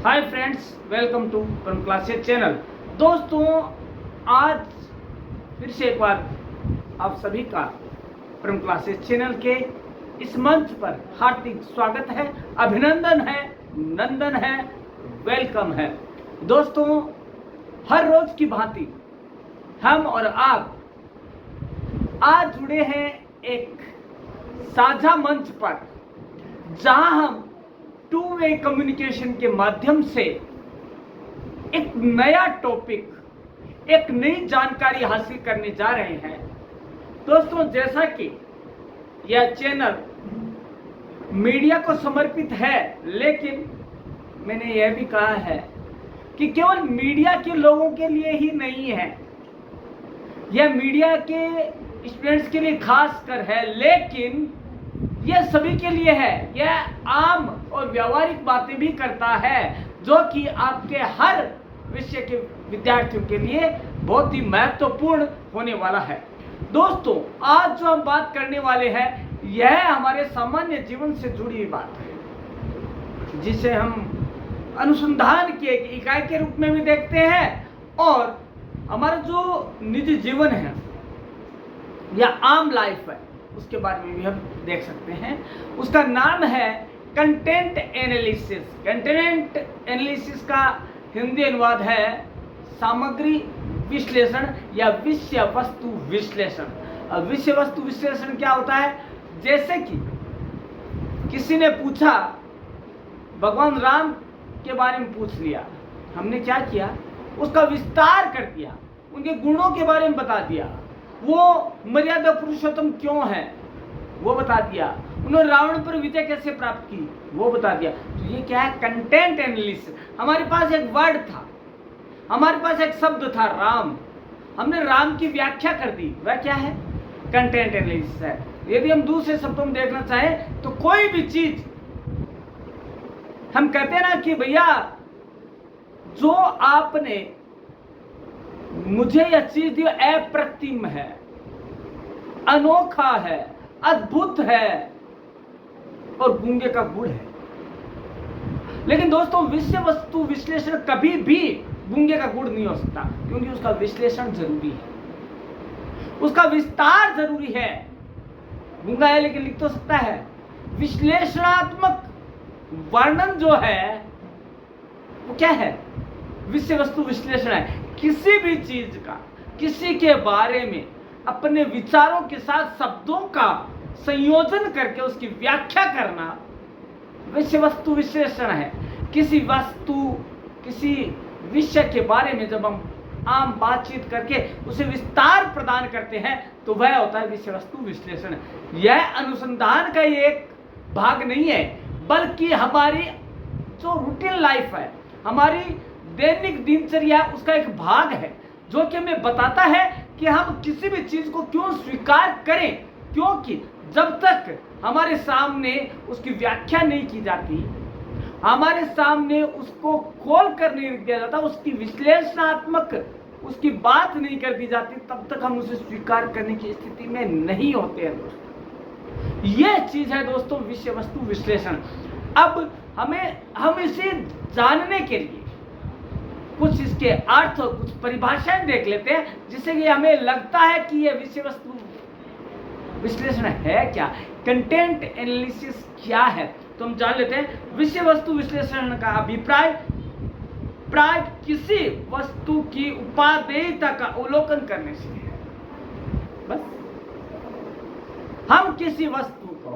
Hi friends, welcome to परम classes channel. दोस्तों, आज फिर से एक बार आप सभी का परम क्लासेस चैनल के इस मंच पर हार्दिक स्वागत है, अभिनंदन है, नंदन है, वेलकम है। दोस्तों, हर रोज की भांति हम और आप आज जुड़े हैं एक साझा मंच पर, जहां हम टू वे कम्युनिकेशन के माध्यम से एक नया टॉपिक, एक नई जानकारी हासिल करने जा रहे हैं। दोस्तों, जैसा कि यह चैनल मीडिया को समर्पित है, लेकिन मैंने यह भी कहा है कि केवल मीडिया के लोगों के लिए ही नहीं है, यह मीडिया के स्टूडेंट्स के लिए खास कर है, लेकिन यह सभी के लिए है। यह आम और व्यावहारिक बातें भी करता है, जो कि आपके हर विषय के विद्यार्थियों के लिए बहुत ही महत्वपूर्ण होने वाला है। दोस्तों, आज जो हम बात करने वाले हैं, यह हमारे सामान्य जीवन से जुड़ी हुई बात है, जिसे हम अनुसंधान की एक इकाई के रूप में भी देखते हैं, और हमारा जो निजी जीवन है या आम लाइफ है, उसके बारे में भी हम देख सकते हैं। उसका नाम है कंटेंट एनालिसिस। कंटेंट एनालिसिस का हिंदी अनुवाद है सामग्री विश्लेषण या विषय वस्तु विश्लेषण। विषय वस्तु विश्लेषण क्या होता है? जैसे कि किसी ने पूछा, भगवान राम के बारे में पूछ लिया, हमने क्या किया, उसका विस्तार कर दिया, उनके गुणों के बारे में बता दिया, वो मर्यादा पुरुषोत्तम क्यों है वो बता दिया, उन्होंने रावण पर विजय कैसे प्राप्त की वो बता दिया। तो ये क्या है? Content analysis. हमारे पास एक वर्ड था, हमारे पास एक शब्द था राम, हमने राम की व्याख्या कर दी, वह क्या है? कंटेंट एनालिसिस है। यदि हम दूसरे शब्दों में देखना चाहें तो कोई भी चीज हम कहते हैं ना कि भैया, जो आपने मुझे यह चीज दी अप्रतिम है, अनोखा है, अद्भुत है और गूंगे का गुड़ है। लेकिन दोस्तों, विषय वस्तु विश्लेषण कभी भी गूंगे का गुड़ नहीं हो सकता, क्योंकि उसका विश्लेषण जरूरी है, उसका विस्तार जरूरी है। गूंगा है लेकिन लिख तो सकता है। विश्लेषणात्मक वर्णन जो है वो क्या है? विषय वस्तु विश्लेषण है। किसी भी चीज का, किसी के बारे में अपने विचारों के साथ शब्दों का संयोजन करके उसकी व्याख्या करना विषय वस्तु विश्लेषण है। किसी वस्तु, किसी विषय के बारे में जब हम आम बातचीत करके उसे विस्तार प्रदान करते हैं, तो वह होता है विषय वस्तु विश्लेषण। यह अनुसंधान का एक भाग नहीं है, बल्कि हमारी जो रूटीन लाइफ है, हमारी दैनिक दिनचर्या, उसका एक भाग है, जो कि हमें बताता है कि हम किसी भी चीज को क्यों स्वीकार करें। क्योंकि जब तक हमारे सामने उसकी व्याख्या नहीं की जाती, हमारे सामने उसको खोल कर नहीं दिया जाता, उसकी विश्लेषणात्मक उसकी बात नहीं कर दी जाती, तब तक हम उसे स्वीकार करने की स्थिति में नहीं होते हैं। दोस्तों, यह चीज है दोस्तों विषय वस्तु विश्लेषण। अब हम इसे जानने के लिए कुछ इसके अर्थ और कुछ परिभाषाएं देख लेते हैं, जिससे कि हमें लगता है कि यह विषय वस्तु विश्लेषण है क्या, कंटेंट एनालिसिस क्या है। तो हम जान लेते हैं। विषय वस्तु विश्लेषण का अभिप्राय प्राय किसी वस्तु की उपादेयता का अवलोकन करने से है। बस, हम किसी वस्तु को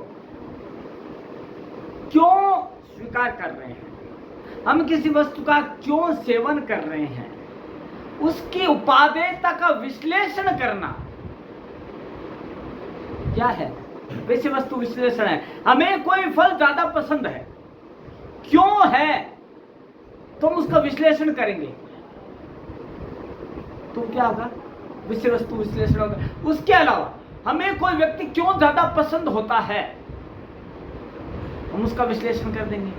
क्यों स्वीकार कर रहे हैं, हम किसी वस्तु का क्यों सेवन कर रहे हैं, उसकी उपादेयता का विश्लेषण करना क्या है? विषय वस्तु विश्लेषण है। हमें कोई फल ज्यादा पसंद है, क्यों है, तो हम उसका विश्लेषण करेंगे, तो क्या होगा? विषय वस्तु विश्लेषण होगा। उसके अलावा हमें कोई व्यक्ति क्यों ज्यादा पसंद होता है, हम उसका विश्लेषण कर देंगे।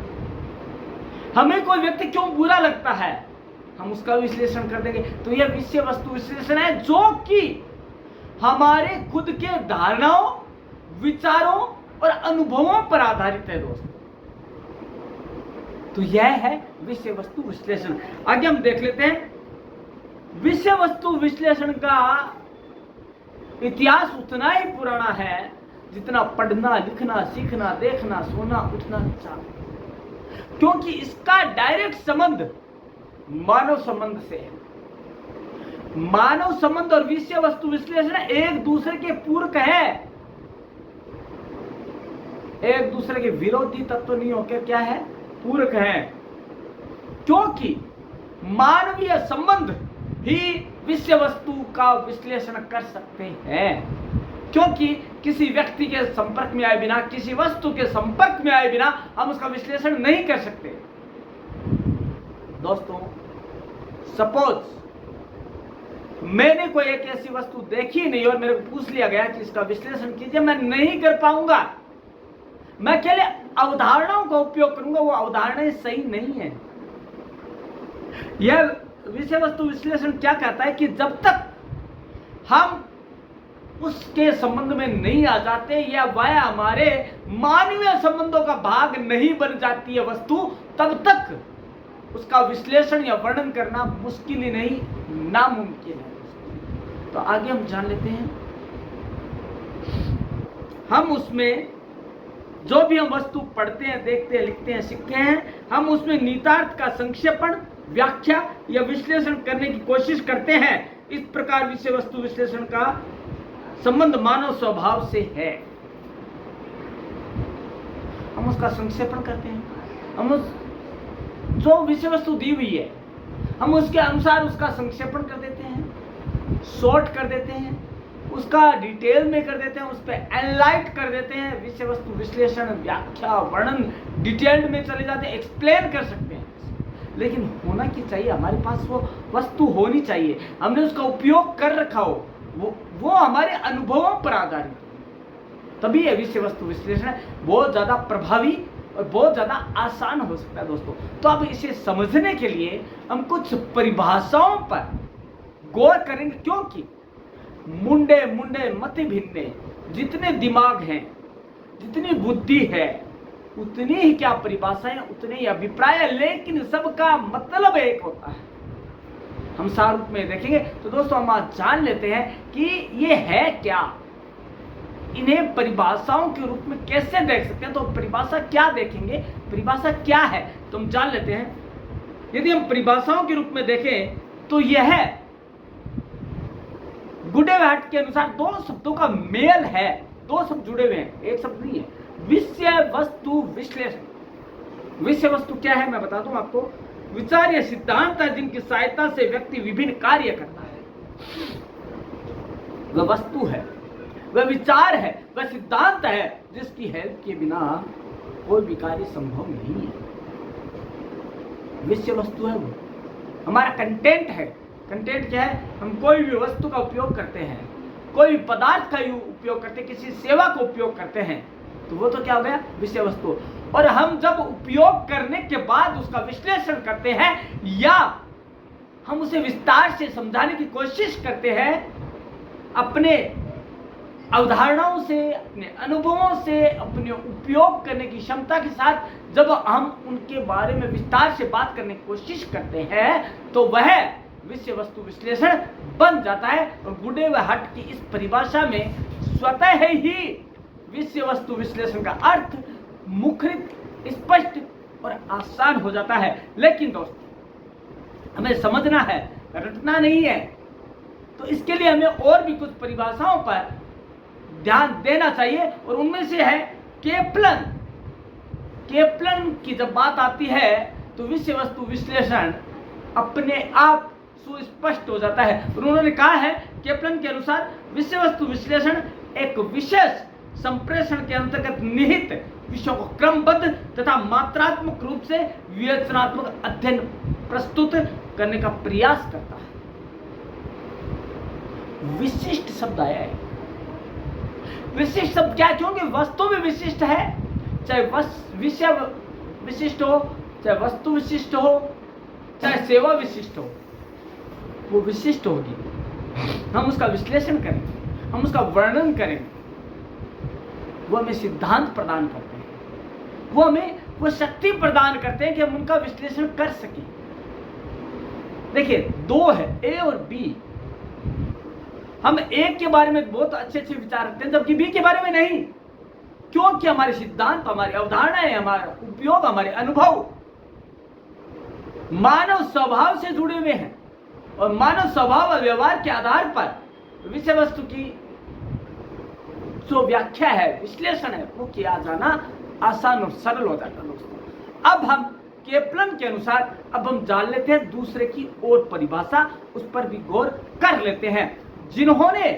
हमें कोई व्यक्ति क्यों बुरा लगता है, हम उसका विश्लेषण कर देंगे। तो यह विषय वस्तु विश्लेषण है, जो कि हमारे खुद के धारणाओं, विचारों और अनुभवों पर आधारित है। दोस्तों, तो यह है विषय वस्तु विश्लेषण। आगे हम देख लेते हैं। विषय वस्तु विश्लेषण का इतिहास उतना ही पुराना है जितना पढ़ना, लिखना, सीखना, देखना, सोना, उठना, जागना, क्योंकि इसका डायरेक्ट संबंध मानव संबंध से है। मानव संबंध और विषय वस्तु विश्लेषण एक दूसरे के पूरक है, एक दूसरे के विरोधी तत्व नहीं होकर क्या है, पूरक है। क्योंकि मानवीय संबंध ही विषय वस्तु का विश्लेषण कर सकते हैं। क्योंकि किसी व्यक्ति के संपर्क में आए बिना, किसी वस्तु के संपर्क में आए बिना हम उसका विश्लेषण नहीं कर सकते। दोस्तों, सपोज मैंने कोई एक ऐसी वस्तु देखी नहीं और मेरे को पूछ लिया गया कि इसका विश्लेषण कीजिए, मैं नहीं कर पाऊंगा। मैं केवल अवधारणाओं का उपयोग करूंगा, वो अवधारणाएं सही नहीं है। यह विषय वस्तु विश्लेषण क्या कहता है कि जब तक हम उसके संबंध में नहीं आ जाते या वह हमारे मानवीय संबंधों का भाग नहीं बन जाती है वस्तु, तब तक उसका विश्लेषण या वर्णन करना मुश्किल ही नहीं, नामुमकिन है। तो आगे हम जान लेते हैं। हम उसमें जो भी हम वस्तु पढ़ते हैं, देखते हैं, लिखते हैं, सीखते हैं, हम उसमें निहितार्थ का संक्षेपण, व्याख्या या विश्लेषण करने की कोशिश करते हैं। इस प्रकार विषय वस्तु विश्लेषण का संबंध मानव स्वभाव से है। हम उसका संक्षेपण करते हैं, हम उस जो विषय वस्तु दी हुई है हम उसके अनुसार उसका संक्षेपण कर देते हैं, शॉर्ट कर देते हैं, उसका डिटेल में कर देते हैं, उस पर एनलाइट कर देते हैं। विषय वस्तु विश्लेषण, व्याख्या, वर्णन डिटेल्ड में चले जाते हैं, एक्सप्लेन कर सकते हैं। लेकिन होना की चाहिए, हमारे पास वो वस्तु होनी चाहिए, हमने उसका उपयोग कर रखा हो, वो हमारे अनुभवों पर आधारित हो, तभी ये विषय वस्तु विश्लेषण बहुत ज्यादा प्रभावी और बहुत ज्यादा आसान हो सकता है। दोस्तों, तो अब इसे समझने के लिए हम कुछ परिभाषाओं पर गौर करेंगे, क्योंकि मुंडे मुंडे मति भिन्ने, जितने दिमाग हैं, जितनी बुद्धि है, उतनी ही क्या परिभाषाएं, उतने ही अभिप्राय है, लेकिन सबका मतलब एक होता है। हम सारूप में देखेंगे। तो दोस्तों, हम आज जान लेते हैं कि ये है क्या, इन्हें परिभाषाओं के रूप में कैसे देख सकते हैं। तो परिभाषा क्या देखेंगे, परिभाषा क्या है, तो हम जान लेते हैं। यदि हम परिभाषाओं के रूप में देखें तो यह गुडेवाट के अनुसार दो शब्दों का मेल है, दो शब्द जुड़े हुए हैं, एक शब्द नहीं है। विषय वस्तु विश्लेषण। विषय वस्तु क्या है मैं बताता हूं आपको। विचार या सिद्धांत है जिनकी सहायता से व्यक्ति विभिन्न कार्य करता है। वह वस्तु है, वह विचार है, वह सिद्धांत है जिसकी हेल्प के बिना कोई भी कार्य संभव नहीं है। विषय वस्तु है, वो हमारा कंटेंट है। कंटेंट क्या है, हम कोई भी वस्तु का उपयोग करते हैं, कोई भी पदार्थ का उपयोग करते हैं, किसी सेवा का उपयोग करते हैं, तो वो तो क्या हो गया, विषय वस्तु। और हम जब उपयोग करने के बाद उसका विश्लेषण करते हैं या हम उसे विस्तार से समझाने की कोशिश करते हैं, अपने अवधारणाओं से, अपने अनुभवों से, अपने उपयोग करने की क्षमता के साथ जब हम उनके बारे में विस्तार से बात करने की कोशिश करते हैं, तो वह विषय वस्तु विश्लेषण बन जाता है। और गुडेवाट की इस परिभाषा में स्वतः ही विषय वस्तु विश्लेषण का अर्थ मुखरित, स्पष्ट और आसान हो जाता है। लेकिन दोस्तों, हमें समझना है, रटना नहीं है। तो इसके लिए हमें और भी कुछ परिभाषाओं पर ध्यान देना चाहिए, और उनमें से है केपलन। केपलन की जब बात आती है तो विषय वस्तु विश्लेषण अपने आप सुस्पष्ट हो जाता है। और उन्होंने कहा है, केपलन के अनुसार विषय वस्तु विश्लेषण एक विशेष संप्रेषण के अंतर्गत निहित विषयों को क्रमबद्ध तथा मात्रात्मक रूप से विवेचनात्मक अध्ययन प्रस्तुत करने का प्रयास करता है। विशिष्ट शब्द आया है। विशिष्ट शब्द क्या है, क्योंकि वस्तु भी विशिष्ट है, चाहे विषय विशिष्ट हो, चाहे वस्तु विशिष्ट हो, चाहे सेवा विशिष्ट हो, वो विशिष्ट होगी। हम उसका विश्लेषण करेंगे, हम उसका वर्णन करेंगे, वो हमें सिद्धांत प्रदान करते हैं, वो हमें वो शक्ति प्रदान करते हैं कि हम उनका विश्लेषण कर सकें। देखिए, दो है, ए और बी। हम ए के बारे में बहुत अच्छे अच्छे विचार रखते हैं, जबकि बी के बारे में नहीं। क्योंकि हमारे सिद्धांत, हमारी अवधारणाएं, हमारा उपयोग, हमारे अनुभव मानव स्वभाव से जुड़े हुए हैं, और मानव स्वभाव और व्यवहार के आधार पर विषय वस्तु की जो व्याख्या है, विश्लेषण है, वो किया जाना आसान और सरल हो जाता है दोस्तों। अब हम केपलन के अनुसार अब हम जान लेते हैं दूसरे की और परिभाषा, उस पर भी गौर कर लेते हैं। जिन्होंने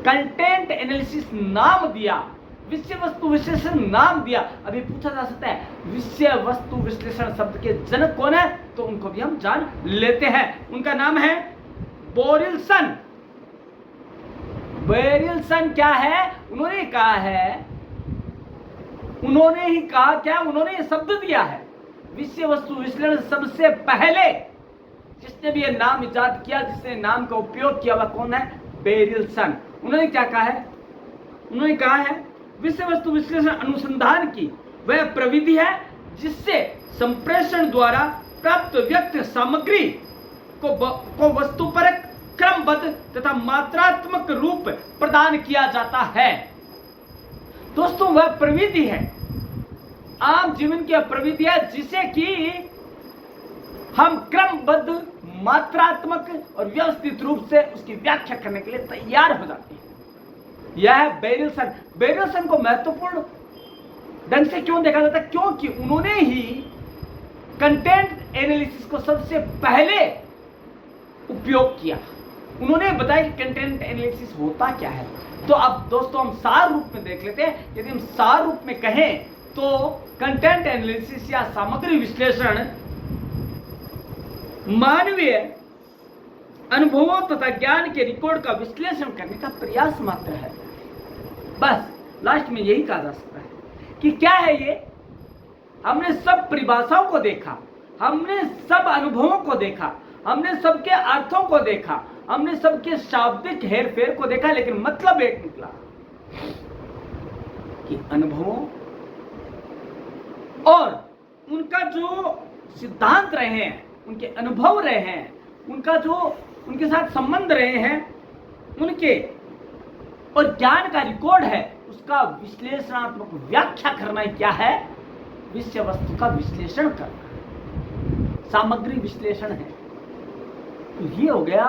कंटेंट एनालिसिस नाम दिया, विषय वस्तु विश्लेषण नाम दिया। अभी पूछा जा सकता है विषय वस्तु विश्लेषण शब्द के जनक कौन है, तो उनको भी हम जान लेते हैं। उनका नाम है बोरिल्सन। बोरिल्सन क्या है? उन्होंने कहा है, उन्होंने ही कहा क्या, उन्होंने ये शब्द दिया है विषय वस्तु विश्लेषण। सबसे पहले जिसने भी ये नाम इजाद किया, जिसने नाम का उपयोग किया, वह कौन है? बोरिल्सन। उन्होंने क्या कहा है? उन्होंने कहा है विषय वस्तु विश्लेषण अनुसंधान की वह प्रविधि है जिससे संप्रेषण द्वारा प्राप्त व्यक्त सामग्री को वस्तुपरक, क्रमबद्ध तथा मात्रात्मक रूप प्रदान किया जाता है। दोस्तों, वह प्रविधि है, आम जीवन की प्रविधि है, जिसे कि हम क्रमबद्ध, मात्रात्मक और व्यवस्थित रूप से उसकी व्याख्या करने के लिए तैयार हो जाते हैं। यह है बोरिल्सन। बोरिल्सन को महत्वपूर्ण ढंग से क्यों देखा जाता है? क्योंकि उन्होंने ही कंटेंट एनालिसिस को सबसे पहले उपयोग किया। उन्होंने बताया कि कंटेंट एनालिसिस होता क्या है। तो अब दोस्तों हम सार रूप में देख लेते हैं। यदि हम सार रूप में कहें तो कंटेंट एनालिसिस या सामग्री विश्लेषण मानवीय अनुभवों तथा ज्ञान के रिकॉर्ड का विश्लेषण करने का प्रयास मात्र है। बस लास्ट में यही कहा जा सकता है कि क्या है ये। हमने सब परिभाषाओं को देखा, हमने सब अनुभवों को देखा, हमने सबके अर्थों को देखा, हमने सबके शाब्दिक हेरफेर को देखा, लेकिन मतलब एक निकला कि अनुभवों और उनका जो सिद्धांत रहे हैं, उनके अनुभव रहे हैं, उनका जो उनके साथ संबंध रहे हैं, उनके और ज्ञान का रिकॉर्ड है, उसका विश्लेषणात्मक व्याख्या करना ही क्या है? विषय वस्तु का विश्लेषण करना, सामग्री विश्लेषण है। तो ये हो गया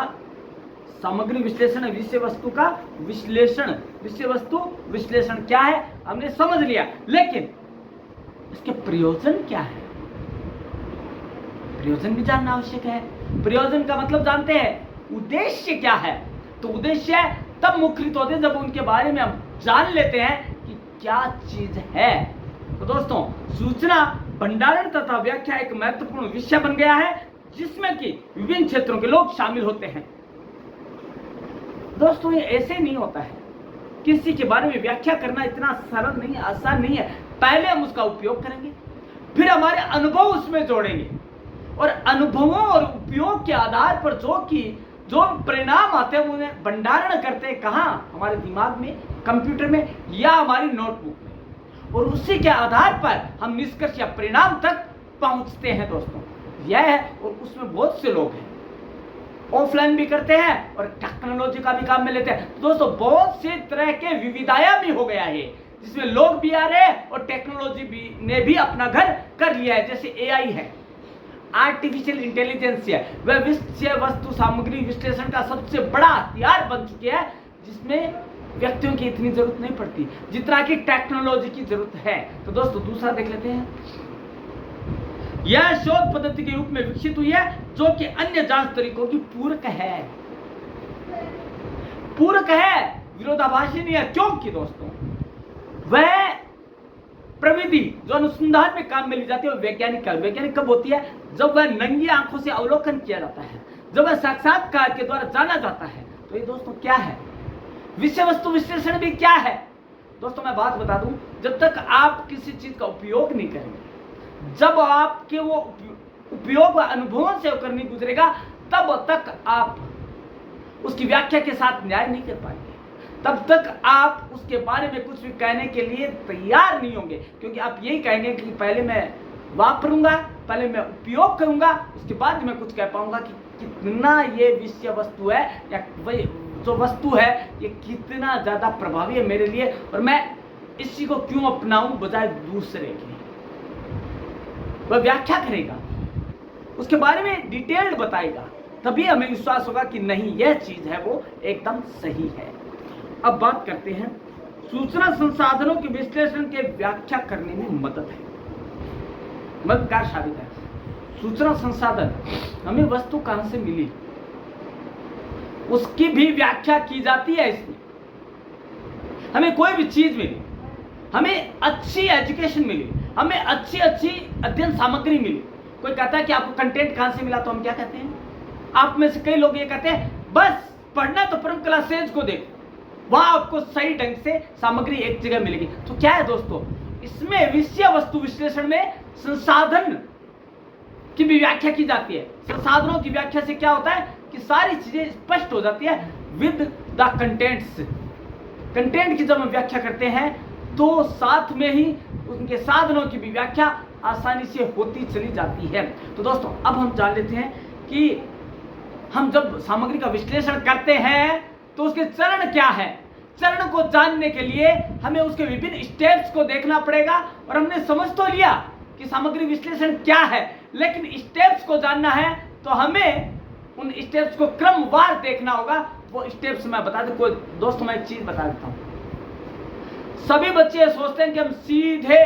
सामग्री विश्लेषण, विषय वस्तु का विश्लेषण। विषय वस्तु विश्लेषण क्या है हमने समझ लिया, लेकिन इसके प्रयोजन क्या है? प्रयोजन भी जानना आवश्यक है। प्रयोजन का मतलब जानते हैं, उद्देश्य क्या है? तो उद्देश्य तब मुखरित होते हैं जब उनके बारे में हम जान लेते हैं कि क्या चीज है। तो दोस्तों, सूचना भंडारण तथा व्याख्या एक महत्वपूर्ण विषय बन गया है, जिसमें कि विभिन्न क्षेत्रों के लोग शामिल होते हैं। दोस्तों, ये ऐसे नहीं होता है। किसी के बारे में व्याख्या करना इतना सरल नहीं है, आसान नहीं है। पहले हम उसका उपयोग करेंगे, फिर हमारे अनुभव उसमें जोड़ेंगे, और अनुभवों और उपयोग के आधार पर जो परिणाम आते हैं उन्हें भंडारण करते हैं कहाँ? हमारे दिमाग में, कंप्यूटर में या हमारी नोटबुक में, और उसी के आधार पर हम निष्कर्ष या परिणाम तक पहुंचते हैं। दोस्तों, यह है, और उसमें बहुत से लोग हैं, ऑफलाइन भी करते हैं और टेक्नोलॉजी का भी काम में लेते हैं। तो दोस्तों, बहुत से तरह के विविधाया भी हो गया है, जिसमें लोग भी आ रहे हैं और टेक्नोलॉजी भी ने भी अपना घर कर लिया है। जैसे एआई है, आर्टिफिशियल इंटेलिजेंस है, वह विषय वस्तु सामग्री विश्लेषण का सबसे बड़ा हथियार बन चुके हैं, जिसमें व्यक्तियों की इतनी जरूरत नहीं पड़ती जितना कि टेक्नोलॉजी की जरूरत है। तो दोस्तों, दूसरा देख लेते हैं। यह शोध पद्धति के रूप में विकसित हुई है, जो कि अन्य जांच तरीकों की पूरक है। पूरक है, विरोधाभासी नहीं है। क्योंकि दोस्तों, वह प्रविधि जो अनुसंधान में काम में ली जाती है, वो वैज्ञानिक कब होती है? जब वह नंगी आंखों से अवलोकन किया जाता है, जब वह साक्षात्कार के द्वारा जाना जाता है। तो ये दोस्तों क्या है? विषय वस्तु विश्लेषण भी क्या है? दोस्तों, मैं बात बता दूं, जब तक आप किसी चीज का उपयोग नहीं करेंगे, जब आपके वो उपयोग व अनुभवों से होकर नहीं गुजरेगा, तब तक आप उसकी व्याख्या के साथ न्याय नहीं कर पाएंगे। तब तक आप उसके बारे में कुछ भी कहने के लिए तैयार नहीं होंगे, क्योंकि आप यही कहेंगे कि पहले मैं वापरूंगा, पहले मैं उपयोग करूंगा, उसके बाद मैं कुछ कह पाऊंगा कि कितना ये विषय वस्तु है या वही जो वस्तु है ये कितना ज़्यादा प्रभावी है मेरे लिए, और मैं इसी को क्यों अपनाऊं बजाय दूसरे के। वह व्याख्या करेगा, उसके बारे में डिटेल्ड बताएगा, तभी हमें विश्वास होगा कि नहीं यह चीज़ है वो एकदम सही है। अब बात करते हैं सूचना संसाधनों के विश्लेषण के व्याख्या करने में मदद है, मददगार साबित है। सूचना संसाधन, हमें वस्तु कहां से मिली उसकी भी व्याख्या की जाती है इसमें। हमें कोई भी चीज मिली, हमें अच्छी एजुकेशन मिली, हमें अच्छी अध्ययन सामग्री मिली। कोई कहता है कि आपको कंटेंट कहां से मिला, तो हम क्या कहते हैं? आप में से कई लोग ये कहते हैं बस पढ़ना तो परम क्लासेज को देखो, वहां आपको सही ढंग से सामग्री एक जगह मिलेगी। तो क्या है दोस्तों, इसमें विषय वस्तु विश्लेषण में संसाधन की भी व्याख्या की जाती है। संसाधनों की व्याख्या से क्या होता है कि सारी चीजें स्पष्ट हो जाती है विद द कंटेंट्स। कंटेंट की जब हम व्याख्या करते हैं तो साथ में ही उनके साधनों की भी व्याख्या आसानी से होती चली जाती है। तो दोस्तों अब हम जान लेते हैं कि हम जब सामग्री का विश्लेषण करते हैं तो उसके चरण क्या है। चरण को जानने के लिए हमें उसके विभिन्न स्टेप्स को देखना पड़ेगा, और हमने समझ तो लिया कि सामग्री विश्लेषण क्या है, लेकिन स्टेप्स को जानना है तो हमें उन स्टेप्स को क्रमवार देखना होगा। वो स्टेप्स मैं बता दूं, कोई दोस्तों मैं एक चीज बता देता हूं। सभी बच्चे सोचते हैं कि हम सीधे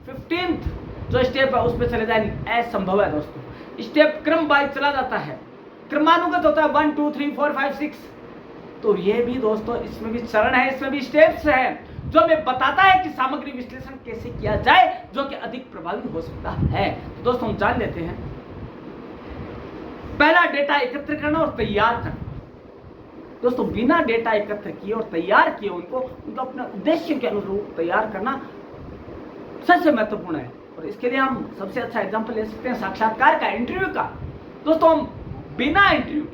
15th जो स्टेप है उस पर चले जाएंगे, असंभव है दोस्तों। स्टेप क्रम वाइज चला जाता है, क्रमानुगत होता है 1 2 3 4 5 6। तो ये भी दोस्तों इसमें भी चरण है, इसमें भी स्टेप्स है जो हमें बताता है कि सामग्री विश्लेषण कैसे किया जाए जो कि अधिक प्रभावी हो सकता है। तो दोस्तों हम जान लेते हैं। पहला, डेटा एकत्र करना और तैयार करना। दोस्तों बिना डेटा एकत्र किए और तैयार किए उनको अपने उद्देश्य के अनुरूप तैयार करना सबसे महत्वपूर्ण है। और इसके लिए हम सबसे अच्छा एग्जांपल ले सकते हैं साक्षात्कार का, इंटरव्यू का। दोस्तों हम बिना इंटरव्यू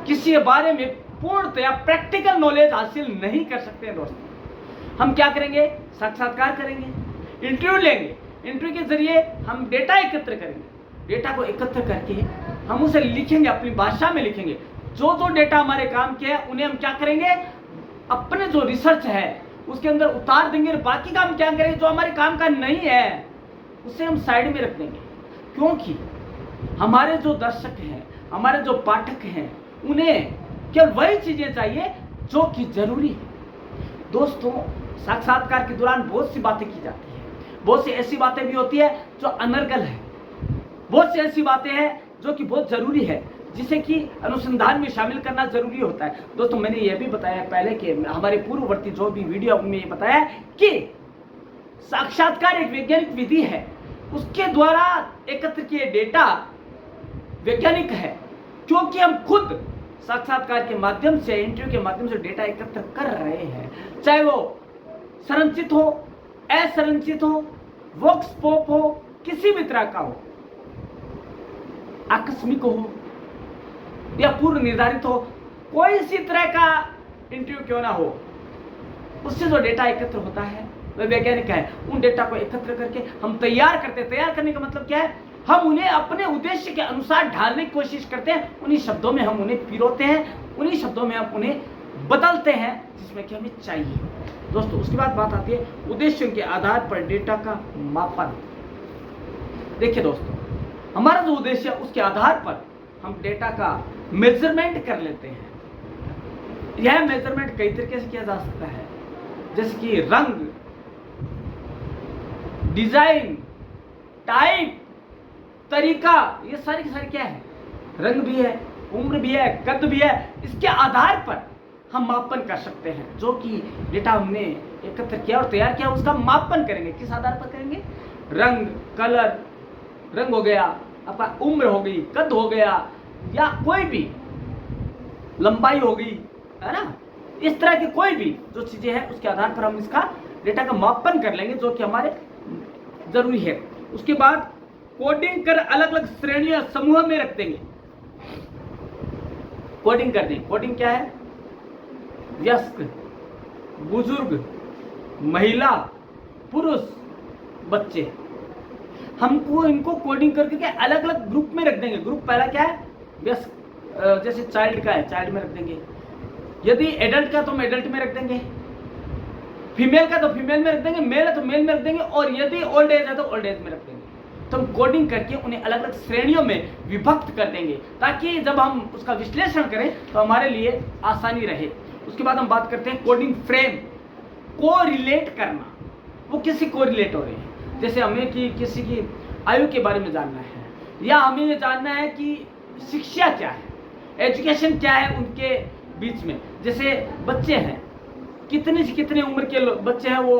किसी के बारे में पूर्णतया प्रैक्टिकल नॉलेज हासिल नहीं कर सकते हैं दोस्तों। हम क्या करेंगे? साक्षात्कार करेंगे, इंटरव्यू लेंगे, इंटरव्यू के जरिए हम डेटा एकत्र करेंगे। डेटा को एकत्र करके हम उसे लिखेंगे, अपनी भाषा में लिखेंगे। जो डेटा हमारे काम के है उन्हें हम क्या करेंगे, अपने जो रिसर्च है उसके अंदर उतार देंगे। और बाकी काम क्या करेंगे, जो हमारे काम का नहीं है उसे हम साइड में रख देंगे, क्योंकि हमारे जो दर्शक हैं, हमारे जो पाठक हैं, उन्हें केवल वही चीजें चाहिए जो कि जरूरी है। दोस्तों साक्षात्कार के दौरान बहुत सी बातें की जाती है, बहुत सी ऐसी बातें भी होती है जो अनर्गल है, बहुत सी ऐसी बातें हैं जो कि बहुत जरूरी है, जिसे कि अनुसंधान में शामिल करना जरूरी होता है। दोस्तों मैंने यह भी बताया पहले कि हमारे पूर्ववर्ती जो भी वीडियो में ये बताया कि साक्षात्कार एक वैज्ञानिक विधि है, उसके द्वारा एकत्र किए डेटा वैज्ञानिक है, क्योंकि हम खुद साक्षात्कार के माध्यम से, इंटरव्यू के माध्यम से डेटा एकत्र कर रहे हैं। चाहे वो संरचित हो, असंरचित हो, वॉक्स पॉप हो, किसी भी तरह का हो, आकस्मिक हो या पूर्व निर्धारित हो, कोई सी तरह का इंटरव्यू क्यों ना हो, उससे जो डेटा एकत्र होता है वह वैज्ञानिक है। उन डेटा को एकत्र करके हम तैयार करते हैं। तैयार करने का मतलब क्या है, हम उन्हें अपने उद्देश्य के अनुसार ढालने की कोशिश करते हैं, उन्हीं शब्दों में हम उन्हें पिरोते हैं, उन्हीं शब्दों में हम उन्हें बदलते हैं जिसमें कि हमें चाहिए। दोस्तों उसके बाद बात आती है उद्देश्यों के आधार पर डेटा का मापन। देखिए दोस्तों, हमारा जो उद्देश्य है उसके आधार पर हम डेटा का मेजरमेंट कर लेते हैं। यह मेजरमेंट कई तरीके से किया जा सकता है, जैसे कि रंग, डिजाइन, टाइप, तरीका, ये सारी की सारी क्या है, रंग भी है, उम्र भी है, कद भी है। इसके आधार पर हम मापन कर सकते हैं। जो कि डेटा हमने एकत्र किया और तैयार किया उसका मापन करेंगे। किस आधार पर करेंगे? रंग, कलर, रंग हो गया, आपका उम्र हो गई, कद हो गया, या कोई भी लंबाई हो गई, है ना, इस तरह की कोई भी जो चीजें हैं उसके आधार पर हम इसका डेटा का मापन कर लेंगे, जो कि हमारे जरूरी है। उसके बाद कोडिंग कर अलग अलग श्रेणियों समूह में रख देंगे। कोडिंग कर देंगे। कोडिंग क्या है? वयस्क, बुजुर्ग, महिला, पुरुष, बच्चे, हमको इनको कोडिंग करके क्या अलग अलग ग्रुप में रख देंगे। ग्रुप पहला क्या है, वयस्क, जैसे चाइल्ड का है चाइल्ड में रख देंगे, यदि एडल्ट का तो हम एडल्ट में रख देंगे, फीमेल का तो फीमेल में रख देंगे, मेल है तो मेल में रख देंगे, और यदि ओल्ड एज है तो ओल्ड एज में रख देंगे। तो हम कोडिंग करके उन्हें अलग अलग श्रेणियों में विभक्त कर देंगे ताकि जब हम उसका विश्लेषण करें तो हमारे लिए आसानी रहे। उसके बाद हम बात करते हैं कोडिंग फ्रेम, को रिलेट करना। वो किसी को रिलेट हो रहे हैं, जैसे हमें कि किसी की आयु के बारे में जानना है, या हमें ये जानना है कि शिक्षा क्या है, एजुकेशन क्या है उनके बीच में। जैसे बच्चे हैं, कितने से कितने उम्र के बच्चे हैं, वो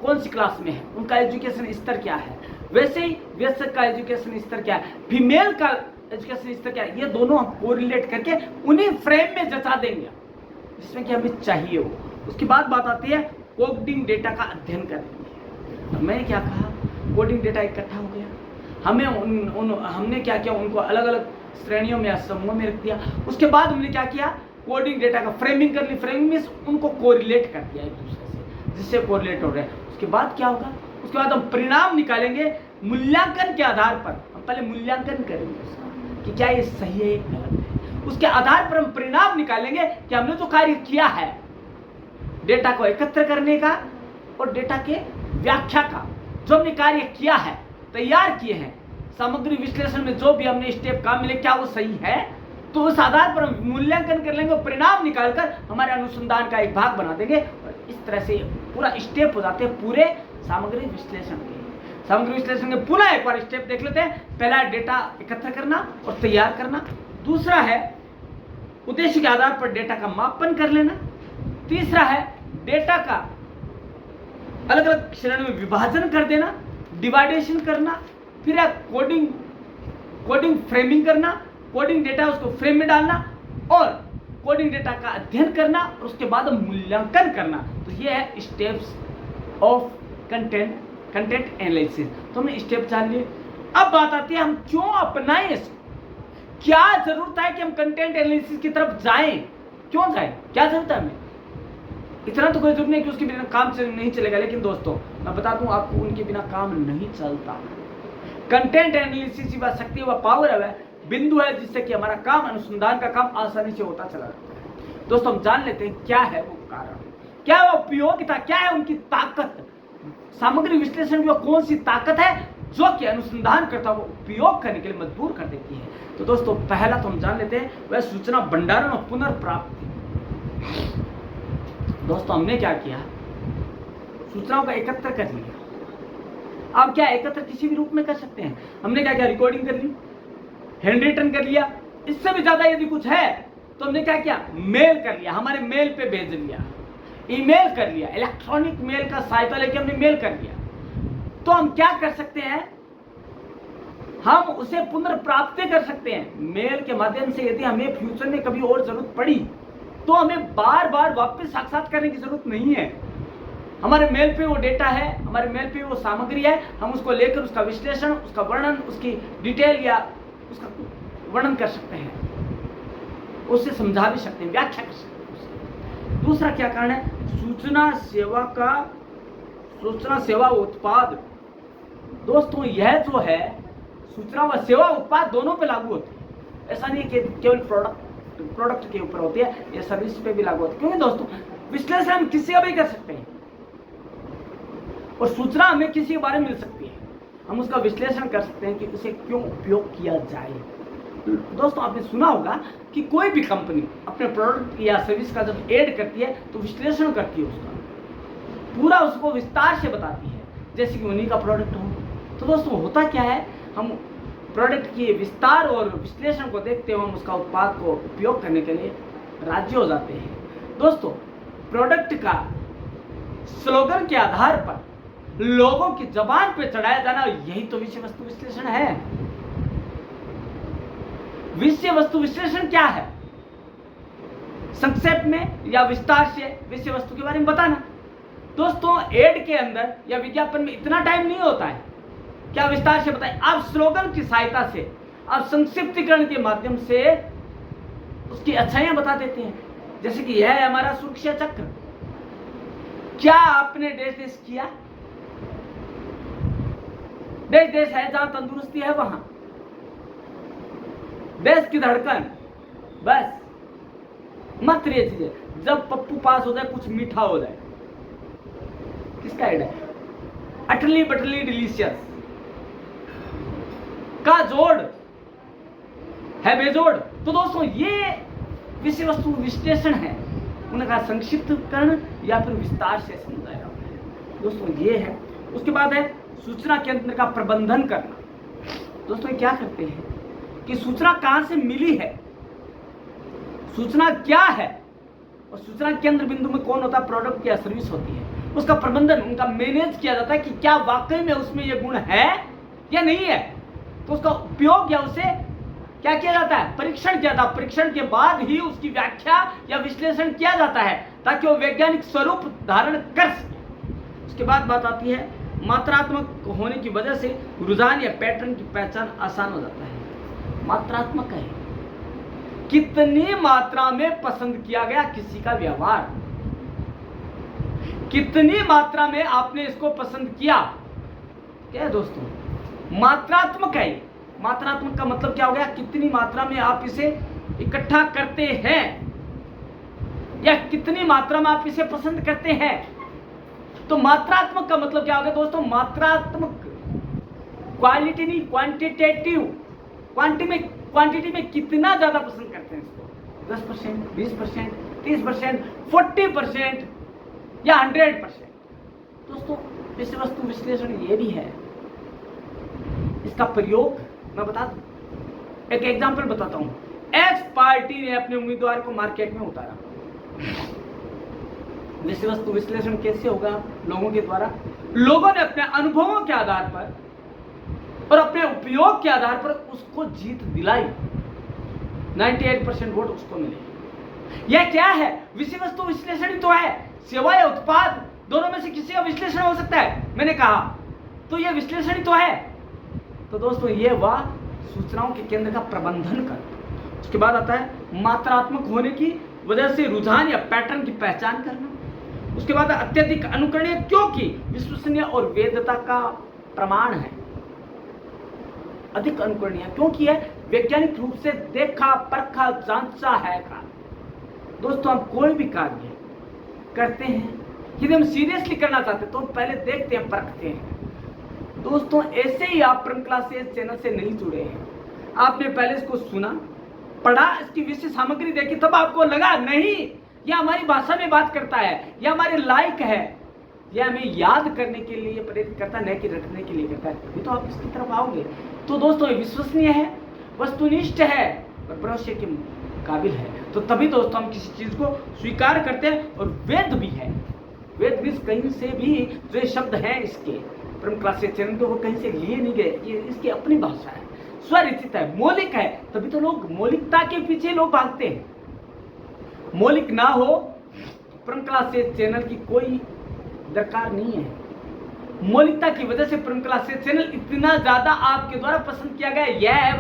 कौन सी क्लास में है, उनका एजुकेशन स्तर क्या है। वैसे ही वयस्क का एजुकेशन स्तर क्या है, फीमेल का एजुकेशन स्तर क्या है, ये दोनों हम कोरिलेट करके उन्हीं फ्रेम में जचा देंगे जिसमें कि हमें चाहिए हो। उसके बाद बात आती है कोडिंग डेटा का अध्ययन करेंगे। मैंने क्या कहा, कोडिंग डेटा इकट्ठा हो गया, हमें हमने क्या किया, उनको अलग अलग श्रेणियों में या समूहों में रख दिया। उसके बाद हमने क्या किया, कोडिंग डेटा का फ्रेमिंग कर ली। फ्रेमिंग में उनको कोरिलेट कर दिया एक दूसरे से, जिससे कोरिलेट हो रहे हैं। उसके बाद क्या होगा, उसके बाद हम परिणाम निकालेंगे मूल्यांकन के आधार पर। हम पहले मूल्यांकन करेंगे उसका कि क्या ये सही है या गलत है। उसके आधार पर हम परिणाम निकालेंगे कि हमने जो कार्य किया है डेटा को एकत्र करने का और डेटा के व्याख्या का, जो हमने कार्य किया है, तैयार किए हैं, सामग्री विश्लेषण में जो भी हमने स्टेप काम मिले क्या वो सही है, तो उस आधार पर हम मूल्यांकन कर लेंगे और परिणाम निकालकर हमारे अनुसंधान का एक भाग बना देंगे। और इस तरह से पूरा स्टेप हो जाते हैं पूरे सामग्री विश्लेषण के। सामग्री विश्लेषण के पुनः एक बार स्टेप देख लेते हैं। पहला है डेटा एकत्र करना और तैयार करना, दूसरा है उद्देश्य के आधार पर डेटा का मापन कर लेना, तीसरा है डेटा का अलग अलग श्रेणियों में विभाजन कर देना, डिवाइडेशन करना, फिर है कोडिंग फ्रेमिंग करना, कोडिंग डेटा उसको फ्रेम में डालना और कोडिंग डेटा का अध्ययन करना और उसके बाद मूल्यांकन करना। तो ये है स्टेप्स ऑफ कंटेंट एनालिसिस। तो हमने स्टेप जान लिए। अब बात आती है हम क्यों अपनाएं इसको, क्या जरूरत है कि हम कंटेंट एनालिसिस की तरफ जाएं, क्यों जाएं, क्या जरूरत है हमें। इतना तो कोई जरूरत नहीं कि उसके बिना काम नहीं चलेगा, लेकिन दोस्तों मैं बता दूं आपको उनके बिना काम नहीं चलता। कंटेंट एनालिसिस की बात शक्ति व पावर है, बिंदु है जिससे कि हमारा काम, अनुसंधान का काम आसानी से होता चला जाता है। दोस्तों हम जान लेते हैं क्या है वो कारण, क्या है वो उपयोगिता, क्या है उनकी ताकत। सामग्री विश्लेषण की कौन सी ताकत है जो कि अनुसंधान करता वो उपयोग करने के लिए मजबूर कर देती है। तो दोस्तों पहला तो हम जान लेते हैं वह सूचना भंडारण और पुनर्प्राप्ति। दोस्तों हमने क्या किया, सूचनाओं का एकत्र कर लिया। अब क्या एकत्र किसी भी रूप में कर सकते हैं। हमने क्या किया, रिकॉर्डिंग कर ली, हैंड रिटन कर लिया, इससे भी ज्यादा यदि कुछ है तो हमने क्या किया, मेल कर लिया, हमारे मेल पे भेज लिया, ईमेल कर लिया, इलेक्ट्रॉनिक मेल का सहायता लेके हमने मेल कर लिया। तो हम क्या कर सकते हैं, हम उसे पुनर्प्राप्ति कर सकते हैं मेल के माध्यम से। यदि हमें फ्यूचर में कभी और जरूरत पड़ी तो हमें बार बार वापस साक्षात करने की जरूरत नहीं है। हमारे मेल पे वो डेटा है, हमारे मेल पे वो सामग्री है, हम उसको लेकर उसका विश्लेषण, उसका वर्णन, उसकी डिटेल या उसका वर्णन कर सकते हैं, उसे समझा भी सकते हैं, व्याख्या कर सकते हैं। दूसरा क्या कारण है, सूचना सेवा उत्पाद। दोस्तों यह जो है सूचना व सेवा उत्पाद दोनों पे लागू होती है। ऐसा नहीं कि केवल प्रोडक्ट के ऊपर होती है, ये सर्विस पे भी लागू होती है। क्योंकि दोस्तों विश्लेषण हम किसी का भी कर सकते हैं और सूचना हमें किसी के बारे में मिल सकती है, हम उसका विश्लेषण कर सकते हैं कि उसे क्यों उपयोग किया जाए। दोस्तों आपने सुना होगा कि कोई भी कंपनी अपने प्रोडक्ट या सर्विस का जब ऐड करती है तो विश्लेषण करती है, उसका पूरा उसको विस्तार से बताती है, जैसे कि उन्हीं का प्रोडक्ट हो। तो दोस्तों होता क्या है, हम प्रोडक्ट के विस्तार और विश्लेषण को देखते हुए हम उसका उत्पाद को उपयोग करने के लिए राजी हो जाते हैं। दोस्तों प्रोडक्ट का स्लोगन के आधार पर लोगों की जबान पे चढ़ाया जाना, यही तो विषय वस्तु विश्लेषण है। विषय वस्तु विश्लेषण क्या है, संक्षेप में या विस्तार से विषय वस्तु के बारे में बताना। दोस्तों एड के अंदर या विज्ञापन में इतना टाइम नहीं होता है, क्या विस्तार से बताएं। आप स्लोगन की सहायता से, आप संक्षिप्तीकरण के माध्यम से उसकी अच्छाइयां बता देते हैं। जैसे कि यह है हमारा सुरक्षा चक्र। क्या आपने देश देश किया? देश देश है जहां तंदुरुस्ती है वहां देश की धड़कन, बस मात्र ये चीज है। जब पप्पू पास हो जाए कुछ मीठा हो जाए, किसका ऐड है? अटली बटली डिलीशियस का जोड़ है बेजोड़। तो दोस्तों ये विषय वस्तु विश्लेषण है, उनका संक्षिप्तकरण या फिर विस्तार से समझाया जाता है। दोस्तों ये है। उसके बाद है सूचना केंद्र का प्रबंधन करना। दोस्तों ये क्या करते हैं कि सूचना कहां से मिली है, सूचना क्या है, और सूचना केंद्र बिंदु में कौन होता है? प्रोडक्ट या सर्विस होती है, उसका प्रबंधन, उनका मैनेज किया जाता है कि क्या वाकई में उसमें यह गुण है या नहीं है। तो उसका उपयोग या उसे क्या किया जाता है? परीक्षण किया जाता है। परीक्षण के बाद ही उसकी व्याख्या या विश्लेषण किया जाता है ताकि वो वैज्ञानिक स्वरूप धारण कर सके। उसके बाद बात आती है मात्रात्मक होने की वजह से रुझान या पैटर्न की पहचान आसान हो जाता है। मात्रात्मक है, कितनी मात्रा में पसंद किया गया किसी का व्यवहार, कितनी मात्रा में आपने इसको पसंद किया, क्या है दोस्तों? मात्रात्मक है। मात्रात्मक का मतलब क्या हो गया? कितनी मात्रा में आप इसे इकट्ठा करते हैं या कितनी मात्रा में आप इसे पसंद करते हैं। तो मात्रात्मक का मतलब क्या हो गया दोस्तों? मात्रात्मक, क्वालिटी नहीं, क्वांटिटेटिव। क्वांटिटी में कितना ज्यादा पसंद करते हैं इसको? 10%, 20%, 30%, 40% या 100%। दोस्तों विषय वस्तु विश्लेषण ये भी है। इसका प्रयोग मैं बता दूं, एक एग्जांपल बताता हूं। एक्स पार्टी ने अपने उम्मीदवार को मार्केट में उतारा। विषय वस्तु विश्लेषण कैसे होगा? लोगों के द्वारा। लोगों ने अपने अनुभवों के आधार पर और अपने उपयोग के आधार पर उसको जीत दिलाई। 98% वोट उसको मिले। यह क्या है? विषय वस्तु विश्लेषण ही तो है। सेवा या उत्पाद दोनों में से किसी का विश्लेषण हो सकता है, मैंने कहा, तो यह विश्लेषण ही तो है। तो दोस्तों ये वह सूचनाओं के केंद्र का प्रबंधन कर। उसके बाद आता है मात्रात्मक होने की वजह से रुझान या पैटर्न की पहचान करना। उसके बाद अत्यधिक अनुकरणीय, क्योंकि विश्वसनीय और वैधता का प्रमाण है। अधिक अनुकरणीय क्योंकि यह वैज्ञानिक रूप से देखा, परखा, जांचा है का। दोस्तों हम कोई भी कार्य करते हैं, यदि हम सीरियसली करना चाहते हैं तो पहले देखते हैं, परखते हैं। दोस्तों ऐसे ही आप परम क्लासेस चैनल से नहीं जुड़े हैं, आपने पहले इसको सुना, पढ़ा, इसकी विषय सामग्री देखी, तब आपको लगा नहीं यह हमारी भाषा में बात करता है, यह हमारे लायक है, यह हमें याद करने के लिए प्रेरित करता है, न कि रटने के लिए करता है, तभी तो आप इसकी तरफ आओगे। तो दोस्तों ये विश्वसनीय है, वस्तुनिष्ठ है और भरोसे के काबिल है, तो तभी दोस्तों हम किसी चीज को स्वीकार करते हैं। और वेद भी है। वेद भी कहीं से भी जो शब्द हैं इसके परम क्लासेस चैनल तो वो कहीं से लिए नहीं गए, ये इसकी अपनी भाषा है, स्वरचित है, मौलिक है, तभी तो लोग मौलिकता के पीछे लोग भागते हैं। मौलिक ना हो परम क्लासेस चैनल की कोई दरकार नहीं है। मौलिकता की वजह से परम क्लासेस चैनल इतना ज्यादा आपके द्वारा पसंद किया गया। यह है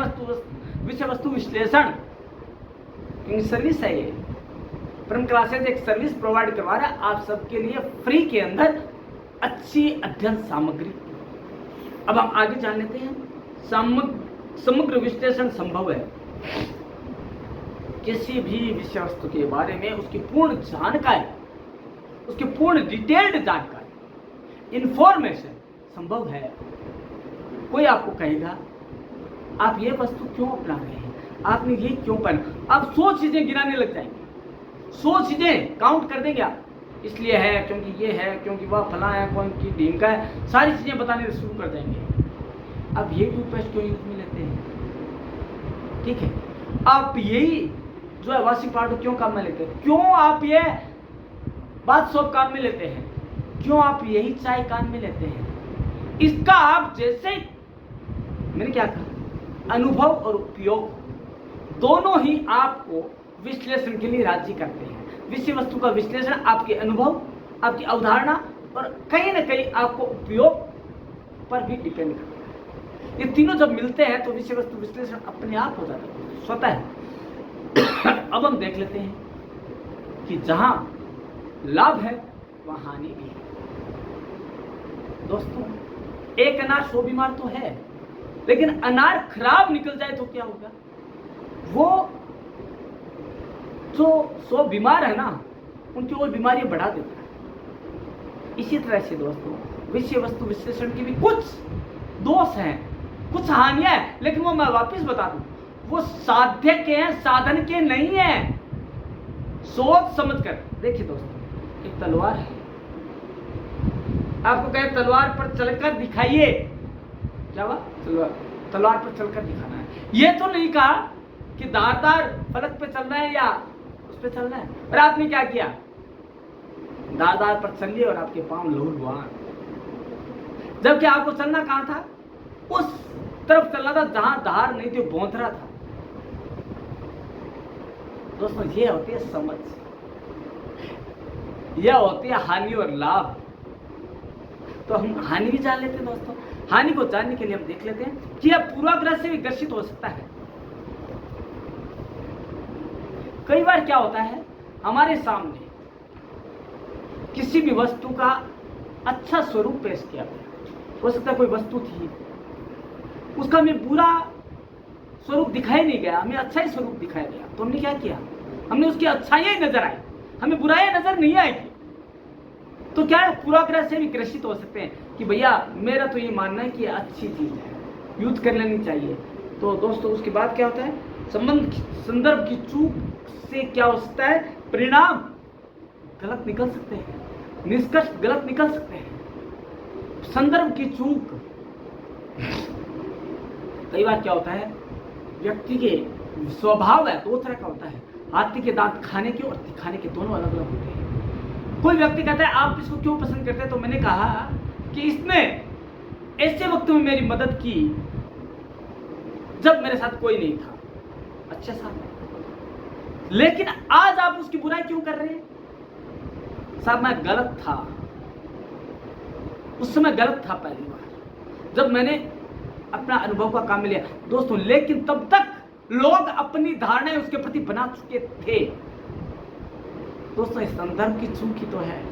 विषय वस्तु विश्लेषण, सर्विस है ये। परम क्लासेस एक सर्विस प्रोवाइड करवा रहा है आप सबके लिए फ्री के अंदर अच्छी अध्ययन सामग्री। अब हम आगे जान लेते हैं। समग्र विश्लेषण संभव है। किसी भी विषय वस्तु के बारे में उसकी पूर्ण जानकारी, उसकी पूर्ण डिटेल्ड जानकारी, इंफॉर्मेशन संभव है। कोई आपको कहेगा आप ये वस्तु क्यों अपना रहे हैं, आपने ये क्यों पहना, आप 100 चीजें गिनाने लग जाएंगे, 100 चीजें काउंट कर देंगे आप। इसलिए है, क्योंकि ये है, क्योंकि वह फला है, कौन की ढीम का है, सारी चीजें बताने शुरू कर देंगे। अब ये टूथपेस्ट क्यों यूज में लेते हैं, ठीक है, आप यही जो है वासी पाउडर क्यों काम में लेते हैं, क्यों आप ये बाथ सोप काम में लेते हैं, क्यों आप यही चाय काम में लेते हैं, इसका आप जैसे मैंने क्या कहा, अनुभव और उपयोग दोनों ही आपको विश्लेषण के लिए राजी करते हैं। विषय वस्तु का विश्लेषण आपके अनुभव, आपकी अवधारणा और कहीं ना कहीं आपको उपयोग पर भी डिपेंड करता है। ये तीनों जब मिलते हैं तो विषय वस्तु विश्लेषण अपने आप हो जाता है, स्वतः। अब हम देख लेते हैं कि जहां लाभ है वहां हानि भी है। दोस्तों, एक अनार 100 बीमार तो है, लेकिन अनार खराब निकल जाए तो क्या होगा? वो जो 100 बीमार है ना, उनकी और बीमारियां बढ़ा देता है। इसी तरह से दोस्तों, विषय वस्तु विश्लेषण के भी कुछ दोष हैं, कुछ हानियां हैं, लेकिन वो मैं वापस बता दूं, वो साध्य के हैं, साधन के नहीं है। सोच समझकर देखिए दोस्तों, एक तलवार है, आपको कहे तलवार पर चलकर दिखाइए, क्या हुआ? तलवार पर चलकर दिखाना है। ये तो नहीं कहा कि धारदार फलक पे चलना है या उस पे चलना है। और आपने क्या किया? धारदार पर चल लिए और आपके पांव लहूलुहान, जबकि आपको चलना कहां था? उस तरफ चलना था जहां धार नहीं थी, भौंतरा था। दोस्तों, ये होती है समझ, यह होती है हानि और लाभ। तो हम हानि भी जान लेते हैं दोस्तों। हानि को जानने के लिए हम देख लेते हैं कि यह पूर्वाग्रह से भी ग्रसित हो सकता है। कई बार क्या होता है, हमारे सामने किसी भी वस्तु का अच्छा स्वरूप पेश किया गया, हो सकता है कोई वस्तु थी, उसका हमें बुरा स्वरूप दिखाई नहीं गया, हमें अच्छा ही स्वरूप दिखाया गया, तो हमने क्या किया? हमने उसकी अच्छाइयां नजर आई, हमें बुराइयां नजर नहीं आएगी। तो क्या है, पूर्वाग्रह से भी ग्रसित हो सकते हैं कि भैया मेरा तो ये मानना है कि ये अच्छी चीज है, यूज कर लेनी चाहिए। तो दोस्तों, उसके बाद क्या होता है? संदर्भ की चूक से क्या हो सकता है? परिणाम गलत निकल सकते हैं, निष्कर्ष गलत निकल सकते हैं। संदर्भ की चूक, कई बार क्या होता है, व्यक्ति के स्वभाव है दो तरह का होता है, हाथी के दांत खाने के और दिखाने के, दोनों अलग अलग होते हैं। कोई व्यक्ति कहता है आप इसको क्यों पसंद करते हैं? तो मैंने कहा कि इसने ऐसे वक्त में मेरी मदद की जब मेरे साथ कोई नहीं था, अच्छा साहब, लेकिन आज आप उसकी बुराई क्यों कर रहे हैं? साहब मैं गलत था, उस समय गलत था पहली बार जब मैंने अपना अनुभव का काम लिया। दोस्तों, लेकिन तब तक लोग अपनी धारणाएं उसके प्रति बना चुके थे। दोस्तों, इस संदर्भ की चूक ही तो है।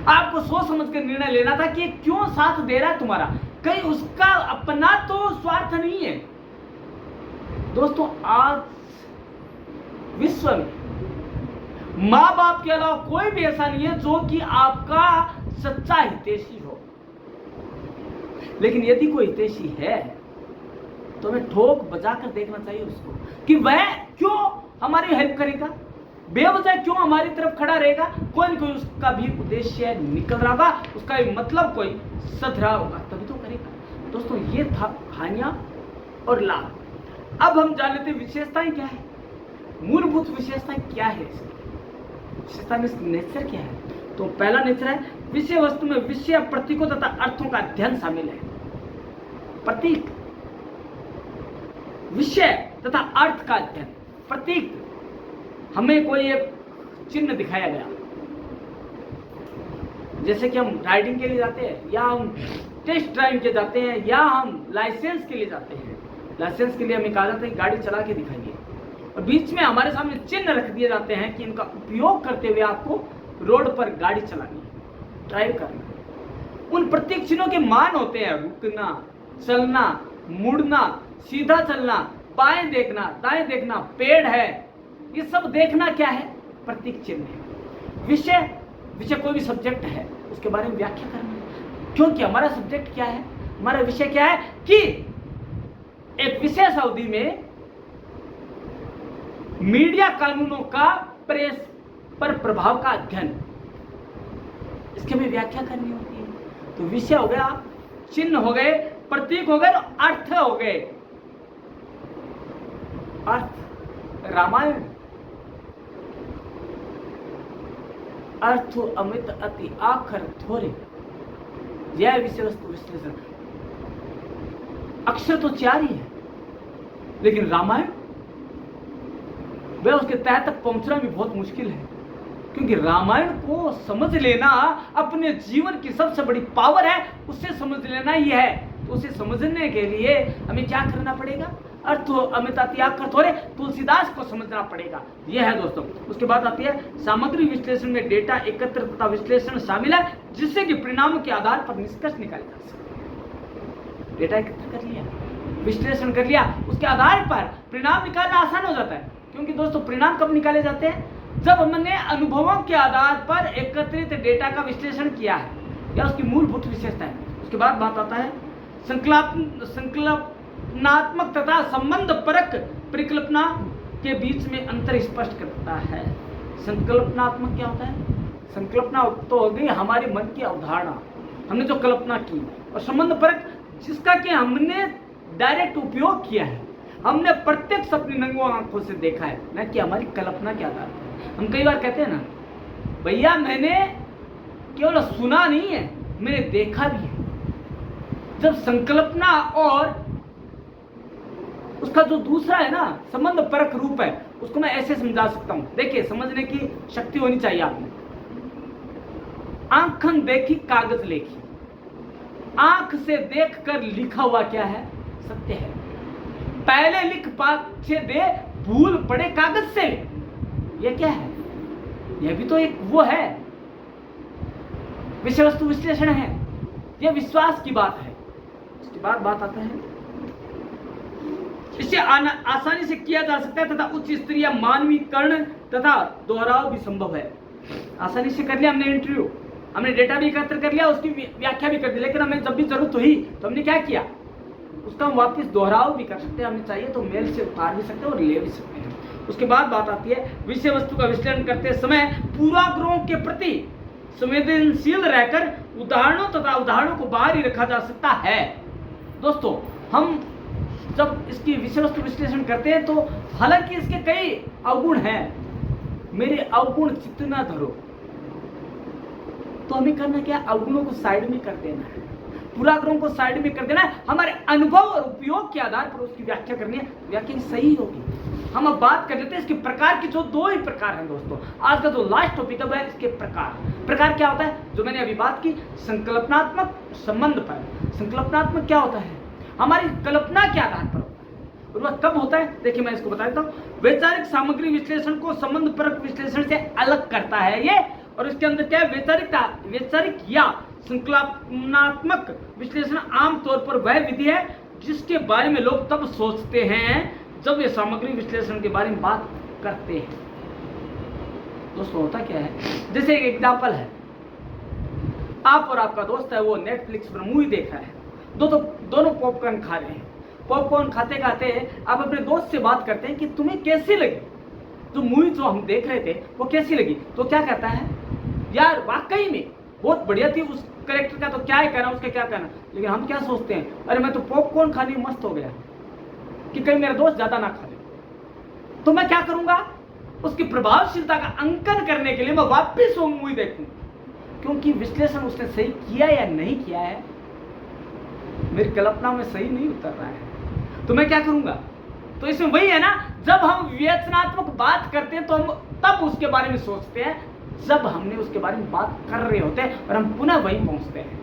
आपको सोच समझ कर निर्णय लेना था कि क्यों साथ दे रहा है तुम्हारा, कहीं उसका अपना तो स्वार्थ नहीं है। दोस्तों, आज विश्व में माँ बाप के अलावा कोई भी ऐसा नहीं है जो कि आपका सच्चा हितैषी हो, लेकिन यदि कोई हितैषी है तो हमें ठोक बजाकर देखना चाहिए उसको कि वह क्यों हमारी हेल्प करेगा, बेवजह क्यों हमारी तरफ खड़ा रहेगा। कोई न कोई उसका भी उद्देश्य निकल रहा होगा, उसका भी मतलब कोई सध रहा होगा, तभी तो करेगा। दोस्तों, ये था हानियां और लाभ। अब हम जान लेते हैं विशेषताएं क्या है, मूलभूत विशेषताएं क्या है, विशेषता में नेचर क्या है। तो पहला नेचर है, विषय वस्तु में विषय, प्रतीकों तथा अर्थों का अध्ययन शामिल है। प्रतीक, विषय तथा अर्थ का अध्ययन। प्रतीक, हमें कोई एक चिन्ह दिखाया गया, जैसे कि हम राइडिंग के लिए जाते हैं, या हम टेस्ट ड्राइव के जाते हैं, या हम लाइसेंस के लिए जाते हैं। लाइसेंस के लिए हमें कहा जाता है गाड़ी चला के दिखाइए, और बीच में हमारे सामने चिन्ह रख दिए जाते हैं कि इनका उपयोग करते हुए आपको रोड पर गाड़ी चलानी है, ड्राइव करना है। उन प्रत्येक चिन्हों के मान होते हैं, रुकना, चलना, मुड़ना, सीधा चलना, बाएं देखना, दाएं देखना, पेड़ है, ये सब देखना क्या है? प्रतीक चिन्ह है। विषय, विषय कोई भी सब्जेक्ट है उसके बारे में व्याख्या करना, क्योंकि हमारा सब्जेक्ट क्या है, हमारा विषय क्या है कि एक विशेष अवधि में मीडिया कानूनों का प्रेस पर प्रभाव का अध्ययन, इसकी हमें व्याख्या करनी होती है। तो विषय हो गया, चिन्ह हो गए, प्रतीक हो गए, अर्थ हो गए। अर्थ, रामायण, अर्थ अमित अति आखर थोरे, यह विषय वस्तु विश्लेषण। अक्षर तो 4 ही है, लेकिन रामायण वह उसके तह तक पहुंचना भी बहुत मुश्किल है, क्योंकि रामायण को समझ लेना अपने जीवन की सबसे बड़ी पावर है। उसे समझ लेना ही है, तो उसे समझने के लिए हमें क्या करना पड़ेगा? अर्थ अमिता त्याग कर थोड़े, तुलसीदास को समझना पड़ेगा। यह है दोस्तों। उसके बाद आती है सामग्री विश्लेषण में डेटा एकत्र तथा विश्लेषण शामिल है, जिससे कि परिणामों के आधार पर निष्कर्ष निकाले जा सके। डेटा एकत्र कर लिया, विश्लेषण कर लिया, उसके आधार पर परिणाम निकालना आसान हो जाता है। क्योंकि दोस्तों परिणाम कब निकाले जाते हैं? जब हमने अनुभवों के आधार पर एकत्रित डेटा का विश्लेषण किया है या उसकी मूलभूत विशेषता है। उसके बाद बात आता है संकल्पनात्मक तथा संबंध परक परिकल्पना के बीच में अंतर स्पष्ट करता है। संकल्पनात्मक क्या होता है? संकल्पना तो हो गई हमारे मन की अवधारणा, हमने जो कल्पना की, और संबंध परक जिसका कि हमने डायरेक्ट उपयोग किया है, हमने प्रत्यक्ष अपनी नंगों आंखों से देखा है, न कि हमारी कल्पना के आधार पर। हम कई बार कहते हैं ना, भैया मैंने केवल सुना नहीं है, मैंने देखा भी है। जब संकल्पना और उसका जो दूसरा है ना संबंध परक रूप है, उसको मैं ऐसे समझा सकता हूं। देखिए, समझने की शक्ति होनी चाहिए आप में। आंखन देखी कागज लेखी, आंख से देखकर लिखा हुआ क्या है? सत्य है। पहले लिख पाछे दे, भूल पड़े कागज से। यह क्या है? यह भी तो एक वो है, विषय वस्तु विश्लेषण है, यह विश्वास की बात है। उसके बाद बात आता है इसे आसानी से किया जा सकता है तथा उच्च स्तरीय मानवीकरण तथा दोहराव भी संभव है। आसानी से कर लिया हमने इंटरव्यू, हमने डेटा भी एकत्र कर लिया, उसकी व्याख्या भी कर दी, लेकिन हमें जब भी जरूरत हुई तो हमने क्या किया? उसका हम वापस दोहराव भी कर सकते हैं। हमें चाहिए तो मेल से उतार भी सकते हैं और ले भी सकते हैं। उसके बाद बात आती है विषय वस्तु का विश्लेषण करते समय पूर्वाग्रहों के प्रति संवेदनशील रहकर उदाहरणों तथा उदाहरणों को बाहर ही रखा जा सकता है। दोस्तों, हम जब इसकी विषय वस्तु विश्लेषण करते हैं तो हालांकि इसके कई अवगुण हैं, मेरे अवगुण चितना धरो, तो हमें करना क्या? अवगुणों को साइड में कर देना है, पूर्वाग्रहों को साइड में कर देना है। हमारे अनुभव और उपयोग के आधार पर उसकी व्याख्या करनी है, व्याख्या सही होगी। हम अब बात कर लेते हैं इसके प्रकार की, जो दो ही प्रकार हैं दोस्तों। आज का जो लास्ट टॉपिक है वह है इसके प्रकार क्या होता है? जो मैंने अभी बात की, संकल्पनात्मक, संबंध पर। संकल्पनात्मक क्या होता है? हमारी कल्पना के आधार पर होता है। और वह कब होता है? देखिए, मैं इसको बता देता हूँ। वैचारिक सामग्री विश्लेषण को संबंध परक विश्लेषण से अलग करता है ये, और इसके अंदर क्या है? वैचारिक या संकल्पनात्मक विश्लेषण आमतौर पर वह विधि है जिसके बारे में लोग तब सोचते हैं जब वे सामग्री विश्लेषण के बारे में बात करते हैं। दोस्तों, होता क्या है? जैसे एक एग्जांपल है, आप और आपका दोस्त है, वो नेटफ्लिक्स पर मूवी देख रहा है, दोनों पॉपकॉर्न खा रहे हैं। पॉपकॉर्न खाते खाते आप अपने दोस्त से बात करते हैं कि तुम्हें कैसी लगी जो मूवी जो हम देख रहे थे, वो कैसी लगी? तो क्या कहता है? यार वाकई में बहुत बढ़िया थी, उस कैरेक्टर का तो क्या है कहना, उसका क्या कहना। लेकिन हम क्या सोचते हैं? अरे मैं तो पॉपकॉर्न खाने में मस्त हो गया कि कहीं मेरा दोस्त ज्यादा ना खा ले। तो मैं क्या करूंगा? उसकी प्रभावशीलता का अंकन करने के लिए मैं वापस वो मूवी देखूं, क्योंकि विश्लेषण उसने सही किया या नहीं किया है, मेरी कल्पना में सही नहीं उतर रहा है। तो मैं क्या करूंगा? तो इसमें वही है ना, जब हम विवेचनात्मक बात करते हैं तो हम तब उसके बारे में सोचते हैं जब हमने उसके बारे में बात कर रहे होते हैं, और हम पुनः वहीं पहुंचते हैं।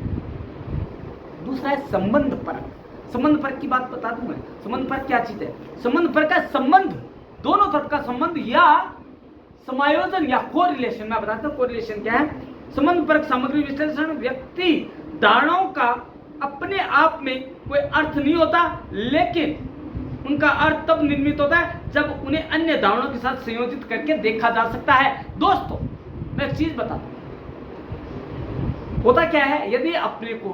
दूसरा है संबंध परक। संबंध परक की बात बता दूं मैं। संबंध परक क्या चीज है? संबंध परक का संबंध, दोनों तरफ का संबंध या समायोजन या कोरिलेशन। मैं बताता हूं कोरिलेशन क्या है। संबंध परक सामग्री विश्लेषण व्यक्ति धारणाओं का अपने आप में कोई अर्थ नहीं होता, लेकिन उनका अर्थ तब निर्मित होता है जब उन्हें अन्य धारणाओं के साथ संयोजित करके देखा जा सकता है। दोस्तों, मैं एक चीज बताता हूं, होता क्या है, यदि अपने को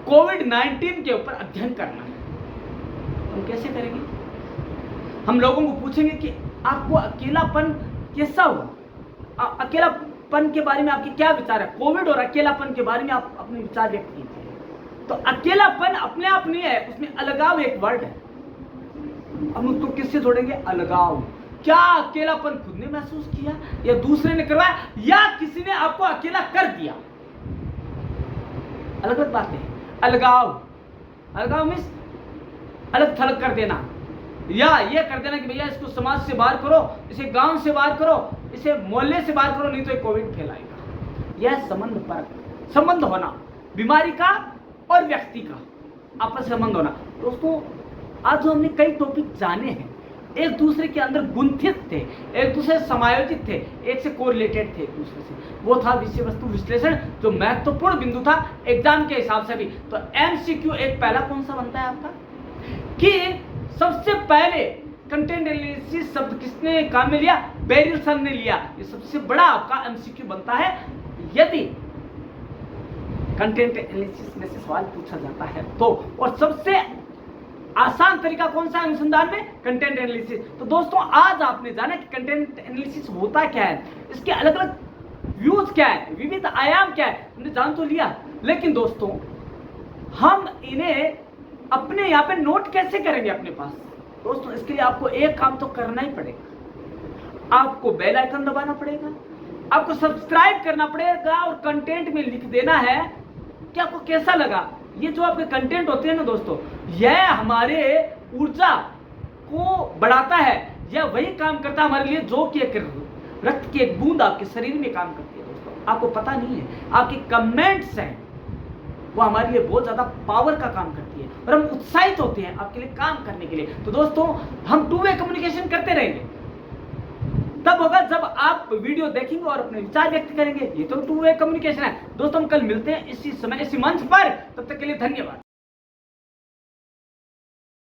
कोविड-19 के ऊपर अध्ययन करना है, हम कैसे करेंगे? हम लोगों को पूछेंगे कि आपको अकेलापन कैसा हुआ, अकेलापन के बारे में आपके क्या विचार है? कोविड और अकेलापन के बारे में आप अपने विचार व्यक्त कीजिए। तो अकेलापन अपने आप नहीं है, उसमें अलगाव एक वर्ड है। हम उसको किससे जोड़ेंगे? अलगाव। क्या अकेलापन खुद ने महसूस किया या दूसरे ने करवाया या किसी ने आपको अकेला कर दिया? अलग अलग बातें। अलगाव मीन्स अलग थलग कर देना, या ये कर देना कि भैया इसको समाज से बाहर करो, इसे गांव से बाहर करो, इसे मोहल्ले से बाहर करो, नहीं तो ये कोविड फैलाएगा। यह संबंध परक, संबंध होना, बीमारी का और व्यक्ति का आपस में संबंध होना। दोस्तों, आज जो हमने कई टॉपिक जाने हैं, एक दूसरे के अंदर गुंथित थे, एक दूसरे से समायोजित थे, एक से कोरिलेटेड थे एक दूसरे से। वो था विषय वस्तु विश्लेषण, जो महत्वपूर्ण बिंदु था एग्जाम के हिसाब से भी। तो एमसीक्यू एक पहला कौन सा बनता है आपका, कि सबसे पहले कंटेंट एनालिसिस शब्द किसने काम में लिया, बेरिल सर ने लिया। ये सबसे बड़ा आपका एमसीक्यू बनता है यदि कंटेंट एनालिसिस में से सवाल पूछा जाता है तो। और सबसे आसान तरीका कौन सा है अनुसंधान में, कंटेंट एनालिसिस। तो दोस्तों आज आपने जाना कि कंटेंट एनालिसिस होता क्या है, इसके अलग अलग व्यूज क्या है, विविध आयाम क्या है, हमने जान तो लिया। लेकिन दोस्तों हम इन्हें अपने यहाँ पे नोट कैसे करेंगे अपने पास। दोस्तों इसके लिए आपको एक काम तो करना ही पड़ेगा, आपको बेल आइकन दबाना पड़ेगा, आपको सब्सक्राइब करना पड़ेगा और कंटेंट में लिख देना है कि आपको कैसा लगा। ये जो आपके कंटेंट होते हैं ना दोस्तों, यह हमारे ऊर्जा को बढ़ाता है, यह वही काम करता है हमारे लिए जो कि एक रक्त की एक बूंद आपके शरीर में काम करती है। दोस्तों आपको पता नहीं है, आपके कमेंट्स हैं वो हमारे लिए बहुत ज्यादा पावर का काम करती है और हम उत्साहित होते हैं आपके लिए काम करने के लिए। तो दोस्तों हम टू वे कम्युनिकेशन करते रहेंगे, तब होगा जब आप वीडियो देखेंगे और अपने विचार व्यक्त करेंगे। ये तो टू वे कम्युनिकेशन है। दोस्तों हम कल मिलते हैं इसी समय इसी मंच पर, तब तक के लिए धन्यवाद।